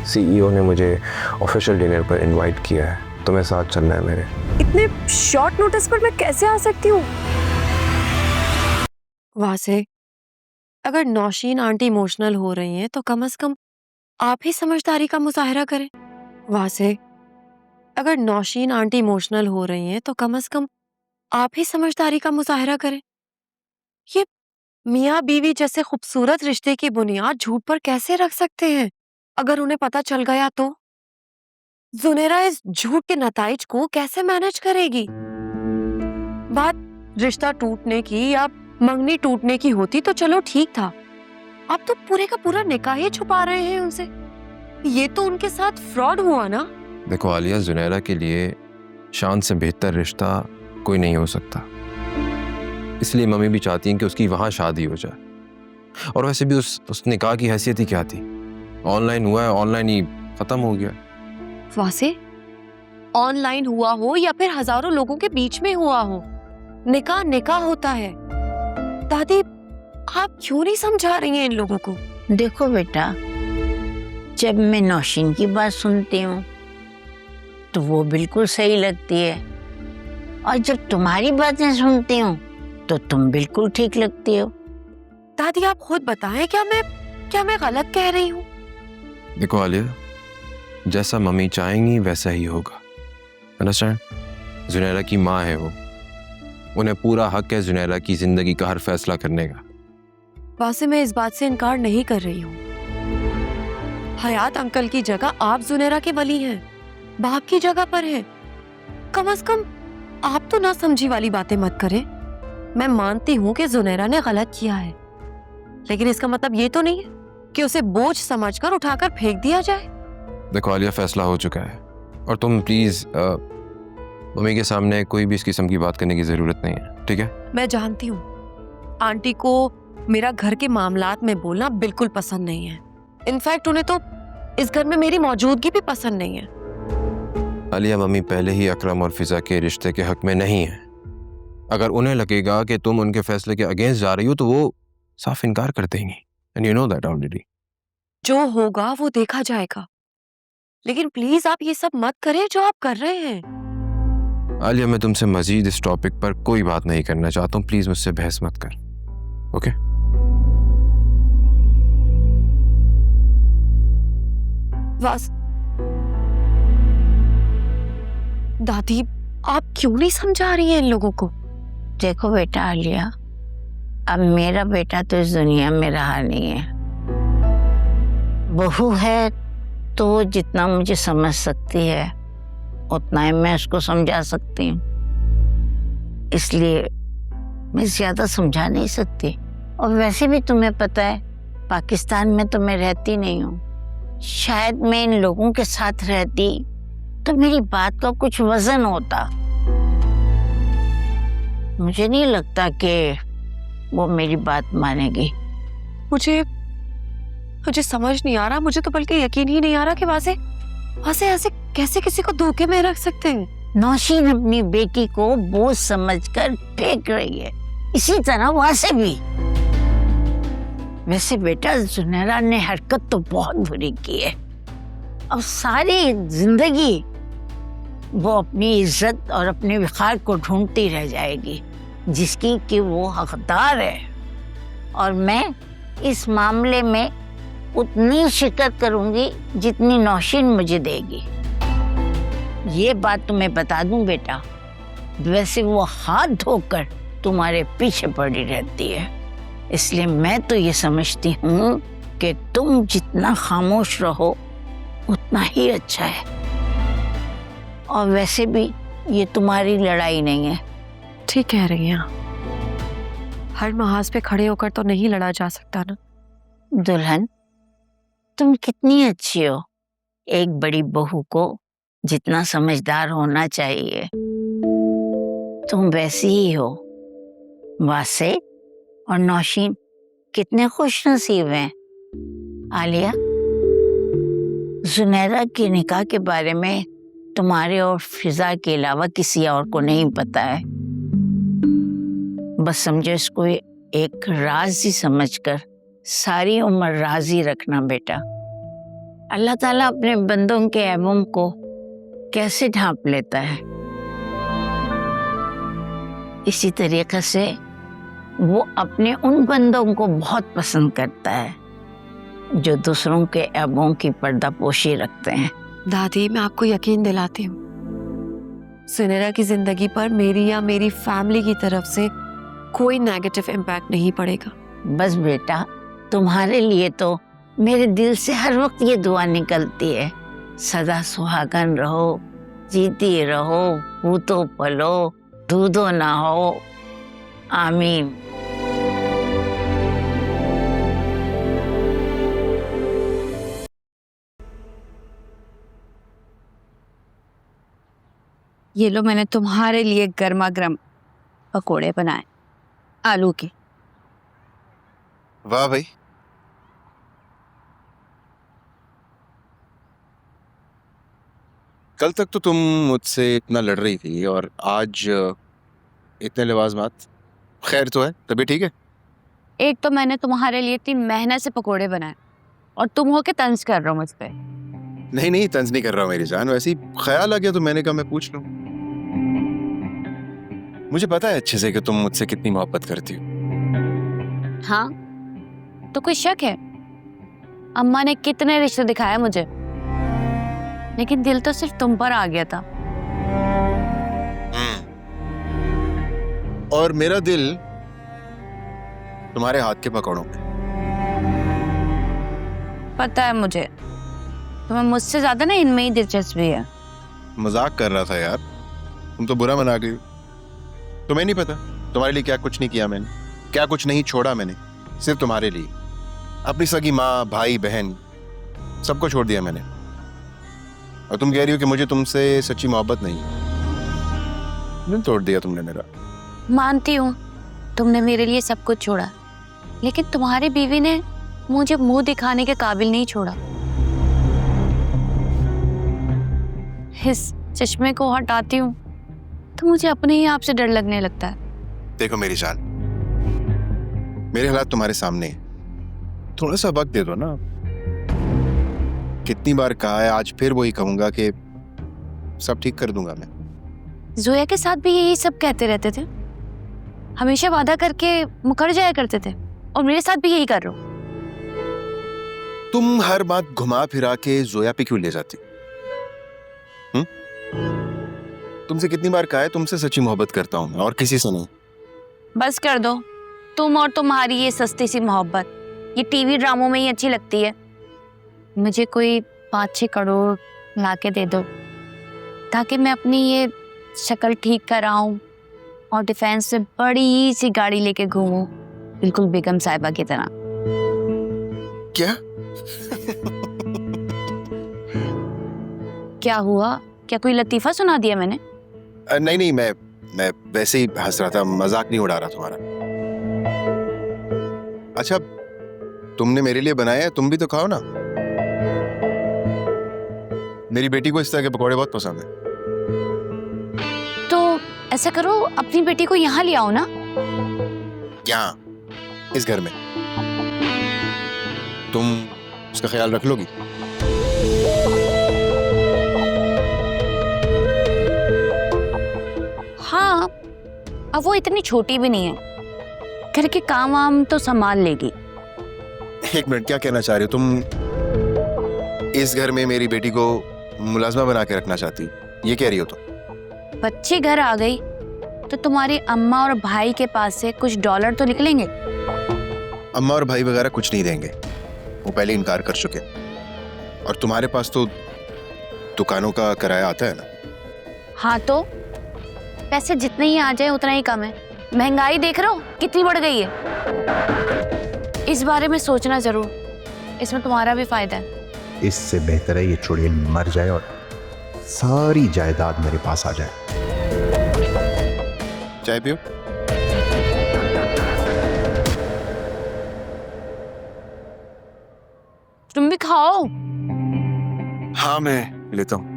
CEO ने मुझे official dinner पर इनवाइट किया है, तुम्हें साथ चलना है मेरे। इतने शॉर्ट नोटिस पर मैं कैसे आ सकती हूँ? वहां से अगर नौशीन आंटी इमोशनल हो रही हैं तो कम से कम आप ही समझदारी का मुजाहरा करें। वहां से अगर नौशीन आंटी इमोशनल हो रही हैं तो कम से कम आप ही समझदारी का मुजाहरा करें। ये मियाँ बीवी जैसे खूबसूरत रिश्ते की बुनियाद झूठ पर कैसे रख सकते हैं? अगर उन्हें पता चल गया तो जुनेरा इस झूठ के नताइज को कैसे मैनेज करेगी? बात रिश्ता टूटने की या मंगनी टूटने की होती तो चलो ठीक था, आप तो पूरे का पूरा निकाह ही छुपा रहे हैं उनसे। ये तो उनके साथ फ्रॉड हुआ ना। देखो आलिया, जुनैरा के लिए शान से बेहतर रिश्ता कोई नहीं हो सकता, इसलिए मम्मी भी चाहती हैं कि उसकी वहां शादी हो जाए। और वैसे भी उस निकाह की हैसियत ही क्या थी? ऑनलाइन हुआ है, ऑनलाइन ही खत्म हो गया। वासे ऑनलाइन हुआ हो या फिर हजारों लोगों के बीच में हुआ हो, निकाह निकाह होता है। दादी आप क्यों नहीं समझा रही हैं इन लोगों को? देखो बेटा, जब मैं नौशीन की बात सुनती हूँ तो वो बिल्कुल सही लगती है, और जब तुम्हारी बातें सुनती हूँ तो तुम बिल्कुल ठीक लगती हो। दादी आप खुद बताएं, क्या मैं गलत कह रही हूँ? देखो आलिया, जैसा मम्मी चाहेंगी वैसा ही होगा, अंडरस्टैंड? जुनैरा की माँ है वो, उन्हें पूरा हक है जुनैरा की जिंदगी का हर फैसला करने का। वासे मैं इस बात से इनकार नहीं कर रही हूँ। हयात अंकल की जगह आप जुनेरा के वली हैं, बाप की जगह पर हैं। कम से कम आप तो ना समझी वाली बातें मत करें। मैं मानती हूँ कि जुनेरा ने गलत किया है, लेकिन इसका मतलब ये तो नहीं है कि उसे बोझ समझकर उठाकर फेंक दिया जाए। देखो आलिया, फैसला हो चुका है और तुम प्लीज मम्मी के सामने कोई भी इस किस्म की बात करने की जरूरत नहीं है, ठीक है? मैं जानती हूँ आंटी को मेरा घर के मामलात में बोलना बिल्कुल पसंद नहीं है। इनफैक्ट उन्हें तो इस घर में मेरी मौजूदगी भी पसंद नहीं है। आलिया, मम्मी पहले ही अकरम और फिजा के रिश्ते के हक में नहीं है। अगर उन्हें लगेगा कि तुम उनके फैसले के अगेंस्ट जा रही हो तो वो साफ इनकार कर देंगी, and you know that already. जो होगा वो देखा जाएगा, लेकिन प्लीज आप ये सब मत करें जो आप कर रहे हैं। आलिया, मैं तुमसे मजीद इस टॉपिक पर कोई बात नहीं करना चाहता हूँ, प्लीज मुझसे बहस मत कर, ओके? बस दादी आप क्यों नहीं समझा रही हैं इन लोगों को? देखो बेटा आलिया, अब मेरा बेटा तो इस दुनिया में रहा नहीं है। बहू है तो वो जितना मुझे समझ सकती है उतना ही मैं उसको समझा सकती हूँ, इसलिए मैं ज्यादा समझा नहीं सकती। और वैसे भी तुम्हें पता है, पाकिस्तान में तो मैं रहती नहीं हूँ। शायद मैं इन लोगों के साथ रहती तो मेरी बात का कुछ वजन होता। मुझे नहीं लगता कि वो मेरी बात मानेगी। मुझे समझ नहीं आ रहा, मुझे तो बल्कि यकीन ही नहीं आ रहा कि वासे ऐसे कैसे किसी को धोखे में रख सकते हैं। नौशीन अपनी बेटी को बोझ समझकर फेंक रही है, इसी तरह वासे भी। वैसे बेटा, जुनैरा ने हरकत तो बहुत बुरी की है। अब सारी जिंदगी वो अपनी इज्जत और अपने विखार को ढूंढती रह जाएगी जिसकी कि वो हकदार है, और मैं इस मामले में उतनी शिकत करूंगी जितनी नौशीन मुझे देगी। ये बात तुम्हें बता दूं बेटा, वैसे वो हाथ धोकर तुम्हारे पीछे पड़ी रहती है, इसलिए मैं तो ये समझती हूँ कि तुम जितना खामोश रहो उतना ही अच्छा है। और वैसे भी ये तुम्हारी लड़ाई नहीं है। ठीक कह रही हैं, हर महाज पे खड़े होकर तो नहीं लड़ा जा सकता ना। दुल्हन, तुम कितनी अच्छी हो। एक बड़ी बहू को जितना समझदार होना चाहिए तुम वैसी ही हो। वासे और नौशीन कितने खुश नसीब हैं। आलिया, जुनैरा के निकाह के बारे में तुम्हारे और फिजा के अलावा किसी और को नहीं पता है। बस समझो इसको एक राज ही समझकर सारी उम्र राजी रखना बेटा। अल्लाह ताला अपने बंदों के ऐबों को कैसे ढांप लेता है, इसी तरीके से वो अपने उन बंदों को बहुत पसंद करता है जो दूसरों के ऐबों की पर्दापोशी रखते हैं। दादी, मैं आपको यकीन दिलाती हूँ, सुनैरा की जिंदगी पर मेरी या मेरी फैमिली की तरफ से कोई नेगेटिव इम्पैक्ट नहीं पड़ेगा। बस बेटा, तुम्हारे लिए तो मेरे दिल से हर वक्त ये दुआ निकलती है, सदा सुहागन रहो, जीती रहो, पूतो पलो, दूधो ना हो, आमीन। ये लो, मैंने तुम्हारे लिए गर्मा गर्म पकोड़े बनाए आलू के। वाह भाई, कल तक तो तुम मुझसे इतना लड़ रही थी और आज इतने लिवाज़। खैर तो है, तभी ठीक है। एक तो मैंने तुम्हारे लिए इतनी मेहनत से पकोड़े बनाए और तुम हो के तंज कर रहे हो मुझ पे। नहीं नहीं, तंज नहीं कर रहा हूँ मेरी जान, वैसे ही ख्याल आ गया तो मैंने कहा मैं पूछ लूं। मुझे पता है अच्छे से कि तुम मुझसे कितनी मोहब्बत करती हो। हाँ, तो कोई शक है? अम्मा ने कितने रिश्ते दिखाए मुझे, लेकिन दिल तो सिर्फ तुम पर आ गया था। और मेरा दिल तुम्हारे हाथ के पकौड़ों पे। पता है मुझे, तुम्हें मुझसे ज्यादा ना इनमें ही दिलचस्पी है। मजाक कर रहा था यार, तुम तो बुरा मना गई हो। तुम्हें नहीं पता तुम्हारे लिए क्या कुछ नहीं किया मैंने, क्या कुछ नहीं छोड़ा मैंने, सिर्फ तुम्हारे लिए। अपनी सगी माँ, भाई, बहन सबको छोड़ दिया मैंने, और तुम कह रही हो कि मुझे तुमसे सच्ची मोहब्बत नहीं है। दिल तोड़ दिया तुमने मेरा। मानती हूँ तुमने मेरे लिए सब कुछ छोड़ा, लेकिन तुम्हारी बीवी ने मुझे मुंह दिखाने के काबिल नहीं छोड़ा। इस चश्मे को हटाती हूँ तो मुझे अपने ही आप से डर लगने लगता है। देखो मेरी जान, मेरे हालात तुम्हारे सामने हैं, थोड़ा सा वक्त दे दो ना। कितनी बार कहा है, आज फिर वही कहूंगा कि सब ठीक कर दूंगा मैं। जोया के साथ भी यही सब कहते रहते थे, हमेशा वादा करके मुकर जाया करते थे, और मेरे साथ भी यही कर रहे हो। तुम हर बात घुमा फिरा के जोया पे क्यों ले जाती? तुमसे कितनी बार कहा है तुमसे सच्ची मोहब्बत करता हूं मैं, और किसी से नहीं। बस कर दो, तुम और तुम्हारी ये सस्ती सी मोहब्बत ये टीवी ड्रामों में ही अच्छी लगती है। मुझे कोई 5-6 करोड़ लाके दे दो ताकि मैं अपनी ये शक्ल ठीक कराऊं और डिफेंस से बड़ी सी गाड़ी लेके घूमूं, बिल्कुल बेगम साहिबा की तरह। क्या? क्या हुआ? क्या कोई लतीफा सुना दिया मैंने? नहीं नहीं, मैं वैसे ही हंस रहा था, मजाक नहीं उड़ा रहा तुम्हारा। अच्छा, तुमने मेरे लिए बनाया है, तुम भी तो खाओ ना। मेरी बेटी को इस तरह के पकौड़े बहुत पसंद है। तो ऐसा करो, अपनी बेटी को यहाँ ले आओ ना। यहाँ इस घर में तुम उसका ख्याल रख लोगी? हाँ, अब वो इतनी छोटी भी नहीं है, घर के काम वाम तो संभाल लेगी। एक मिनट, क्या कहना चाह रही हो तुम? इस घर में मेरी बेटी को मुलाजमा बना के रखना चाहती, ये कह रही हो तुम? बच्ची घर आ गई तो तुम्हारी अम्मा और भाई के पास से कुछ डॉलर तो निकलेंगे। अम्मा और भाई वगैरह कुछ नहीं देंगे, वो पहले इनकार कर चुके। और तुम्हारे पास तो दुकानों का किराया आता है ना। हाँ, तो पैसे जितने ही आ जाए उतना ही कम है। महंगाई देख रहे हो कितनी बढ़ गई है। इस बारे में सोचना जरूर, इसमें तुम्हारा भी फायदा है। इससे बेहतर है ये चुड़ैल मर जाए और सारी जायदाद मेरे पास आ जाए। चाय पियो। तुम भी खाओ। हाँ, मैं लेता हूँ।